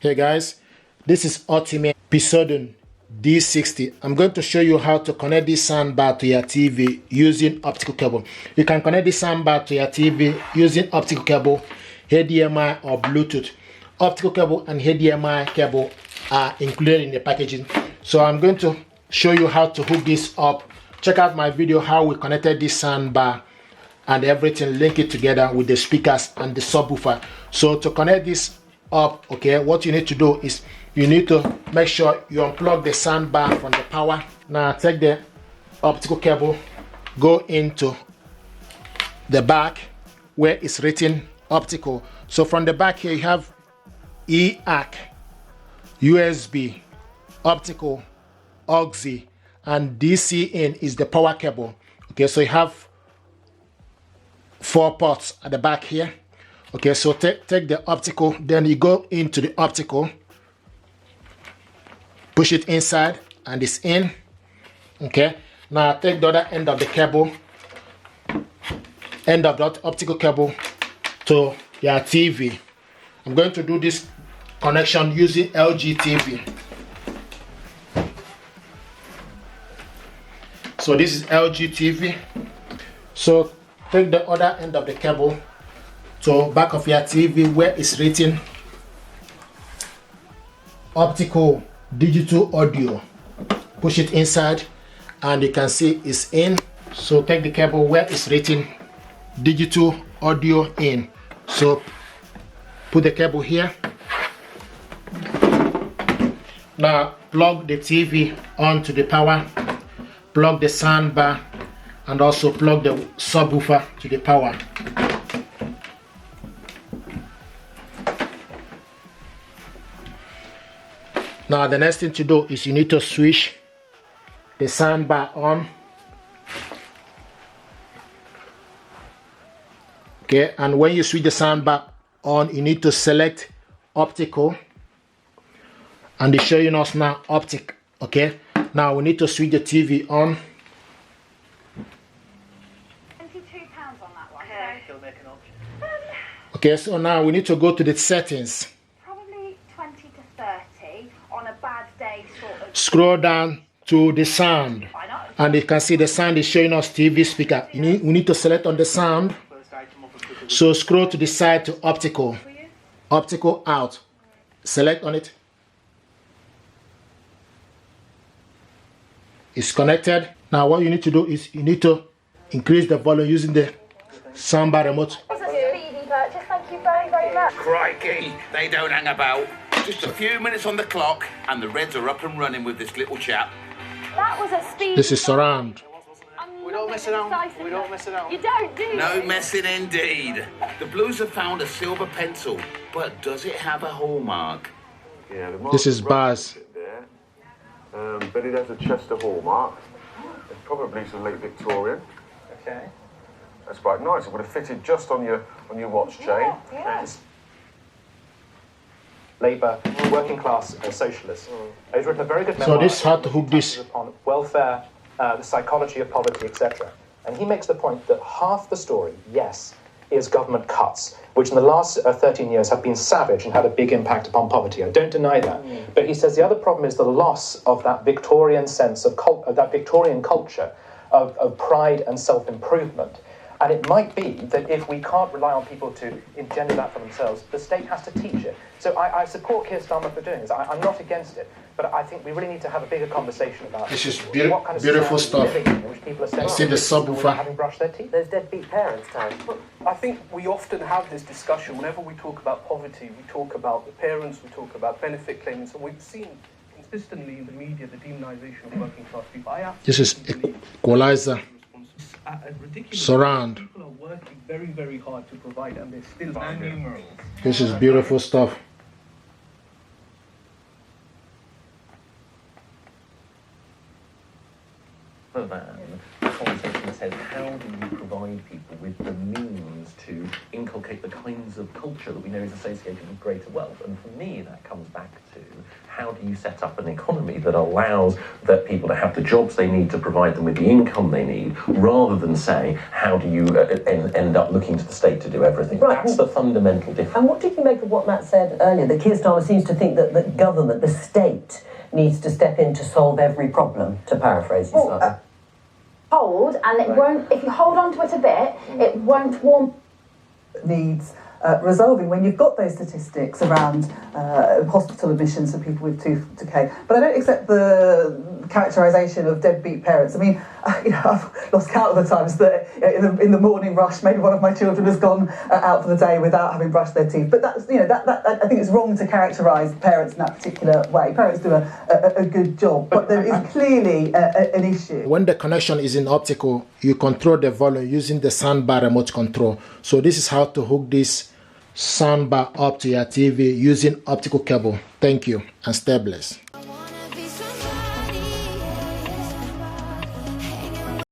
Hey guys, this is Ultimea Poseidon D60. I'm going to show you how to connect this soundbar to your TV using optical cable. You can connect this soundbar to your TV using optical cable, HDMI or Bluetooth. Optical cable and HDMI cable are included in the packaging. So I'm going to show you how to hook this up. Check out my video how we connected this soundbar and everything, link it together with the speakers and the subwoofer. So to connect this up, okay, what you need to do is you need to make sure you unplug the soundbar from the power. Now take the optical cable, go into the back where it's written optical. So from the back here you have eARC, USB, optical, auxi, and DC in is the power cable. Okay, so you have 4 ports at the back here. Okay, so take the optical, then you go into the optical, push it inside, and it's in. Okay, now take the other end of the cable, end of that optical cable to your TV. I'm going to do this connection using LG TV. So this is LG TV. So take the other end of the cable to back of your TV where it's written optical digital audio. Push it inside and you can see it's in. So take the cable where it's written digital audio in. So put the cable here. Now plug the TV onto the power, plug the soundbar, and also plug the subwoofer to the power. Now the next thing to do is you need to switch the soundbar on. Okay, and when you switch the soundbar on, you need to select optical, and it's showing us now optic. Okay, now we need to switch the TV on. £22 on that one. Still make an option. Okay, so now we need to go to the settings. Probably 20 to 30 on a bad day, sort of. Scroll down to the sound, Why not? and you can see the sound is showing us TV speaker. We need to select on the sound. So scroll to the side to optical. Optical out. Select on it. It's connected. Now what you need to do is you need to increase the volume using the soundbar remote. It's a speedy purchase, thank you very, very much. Crikey, they don't hang about. Just a few minutes on the clock and the Reds are up and running with this little chap. That was a speedy. This is surround. We don't mess around. We don't mess around. You don't, do you? No messing indeed. The Blues have found a silver pencil, but does it have a hallmark? Yeah, the This is mark bars. there, but it has a Chester hallmark. It's probably some late Victorian. Okay. That's quite nice. It would have fitted just on your watch chain. Yeah. Labour, working class socialists. He's written a very good So memoir. this is how to hook this. Upon welfare, the psychology of poverty, etc. And he makes the point that half the story, yes, is government cuts, which in the last 13 years have been savage and had a big impact upon poverty. I don't deny that. But he says the other problem is the loss of that Victorian sense of that Victorian culture of pride and self-improvement. And it might be that if we can't rely on people to engender that for themselves, the state has to teach it. So I support Keir Starmer for doing this. I'm not against it, but I think we really need to have a bigger conversation about This is what kind of beautiful society stuff. we're living in which people are saying, See the subwoofer. having brushed their teeth. There's deadbeat parents, Tom. I think we often have this discussion whenever we talk about poverty. We talk about the parents, we talk about benefit claimants, and we've seen consistently in the media the demonisation of working class people. This is equalizer. Ridiculous. Surround. People are working very, very hard to provide, and there's still no numerals. This is beautiful stuff. than the conversation says, how do you provide people with the means to inculcate the kinds of culture that we know is associated with greater wealth? And for me, that comes back to how do you set up an economy that allows that people to have the jobs they need to provide them with the income they need, rather than say, how do you end up looking to the state to do everything? Right. That's the fundamental difference. And what did you make of what Matt said earlier? That Keir Starmer seems to think that the government, the state, needs to step in to solve every problem, to paraphrase you slightly. Hold, and it won't, if you hold on to it a bit, it won't warm. Needs resolving when you've got those statistics around hospital admissions for people with tooth decay. But I don't accept the characterisation of deadbeat parents. I mean, I've lost count of the times that in the morning rush, maybe one of my children has gone out for the day without having brushed their teeth. But that's, that I think it's wrong to characterise parents in that particular way. Parents do a good job, but there is clearly an issue. When the connection is in optical, you control the volume using the soundbar remote control. So this is how to hook this soundbar up to your TV using optical cable. Thank you and stay blessed.